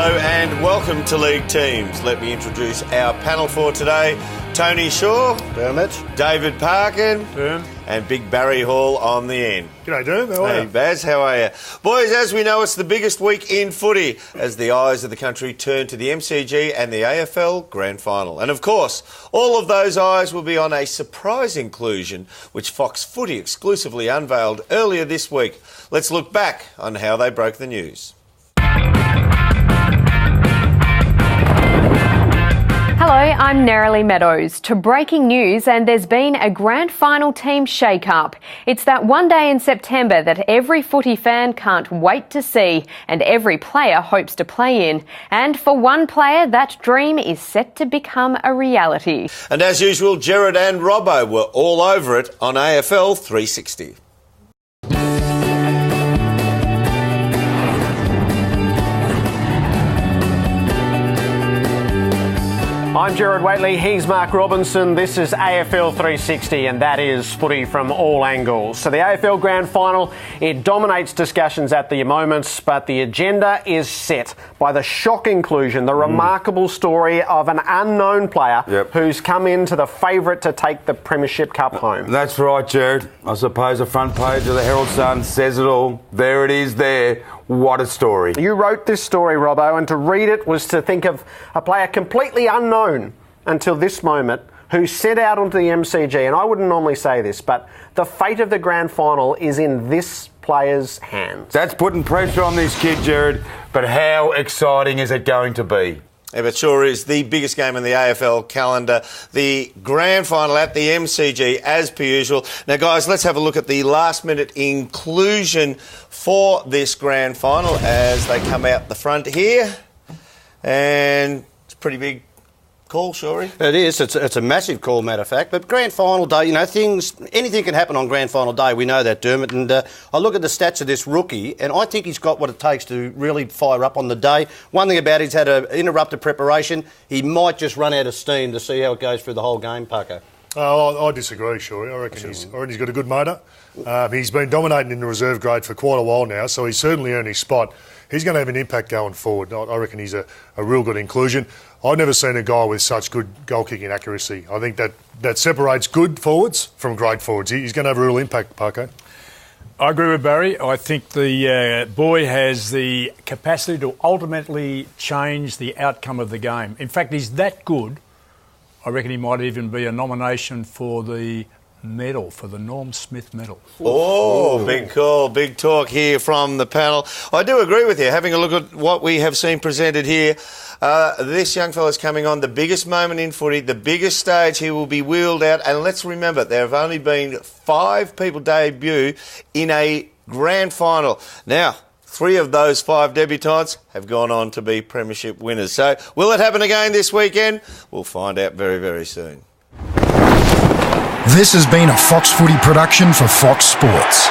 Hello and welcome to League Teams. Let me introduce our panel for today. Tony Shaw, Dermot, David Parkin, Derm, and Big Barry Hall on the end. G'day, Derm. How are you? Hey, Baz, how are you? Boys, as we know, it's the biggest week in footy as the eyes of the country turn to the MCG and the AFL Grand Final. And of course, all of those eyes will be on a surprise inclusion which Fox Footy exclusively unveiled earlier this week. Let's look back on how they broke the news. Hello, I'm Nerily Meadows. To breaking news, and there's been a grand final team shake-up. It's that one day in September that every footy fan can't wait to see and every player hopes to play in. And for one player, that dream is set to become a reality. And as usual, Gerard and Robbo were all over it on AFL 360. I'm Gerard Whateley, he's Mark Robinson, this is AFL 360 and that is footy from all angles. So the AFL Grand Final, it dominates discussions at the moment, but the agenda is set by the shock inclusion, the remarkable story of an unknown player who's come into the favourite to take the Premiership Cup home. That's right, Gerard. I suppose the front page of the Herald Sun says it all. There it is there. What a story. You wrote this story, Robbo, and to read it was to think of a player completely unknown until this moment who set out onto the MCG. And I wouldn't normally say this, but the fate of the grand final is in this player's hands. That's putting pressure on this kid, Gerard, but how exciting is it going to be? Yeah, it sure is the biggest game in the AFL calendar, the grand final at the MCG as per usual. Now, guys, let's have a look at the last-minute inclusion for this grand final as they come out the front here. And it's a pretty big call, Shorey. It is. It's a massive call, matter of fact. But grand final day, you know, anything can happen on grand final day. We know that, Dermot. And I look at the stats of this rookie, and I think he's got what it takes to really fire up on the day. One thing about it, he's had an interrupted preparation. He might just run out of steam to see how it goes through the whole game, Paco. I disagree, Shorey. I reckon he's got a good motor. He's been dominating in the reserve grade for quite a while now, so he's certainly earned his spot. He's going to have an impact going forward. I reckon he's a real good inclusion. I've never seen a guy with such good goal-kicking accuracy. I think that separates good forwards from great forwards. He's going to have a real impact, Paco. I agree with Barry. I think the boy has the capacity to ultimately change the outcome of the game. In fact, he's that good, I reckon he might even be a nomination for the medal, for the Norm Smith medal. Oh, big call, big talk here from the panel. I do agree with you. Having a look at what we have seen presented here, this young fella's coming on the biggest moment in footy, the biggest stage he will be wheeled out. And let's remember, there have only been 5 people debut in a grand final. Now, 3 of those 5 debutants have gone on to be premiership winners. So will it happen again this weekend? We'll find out very, very soon. This has been a Fox Footy production for Fox Sports.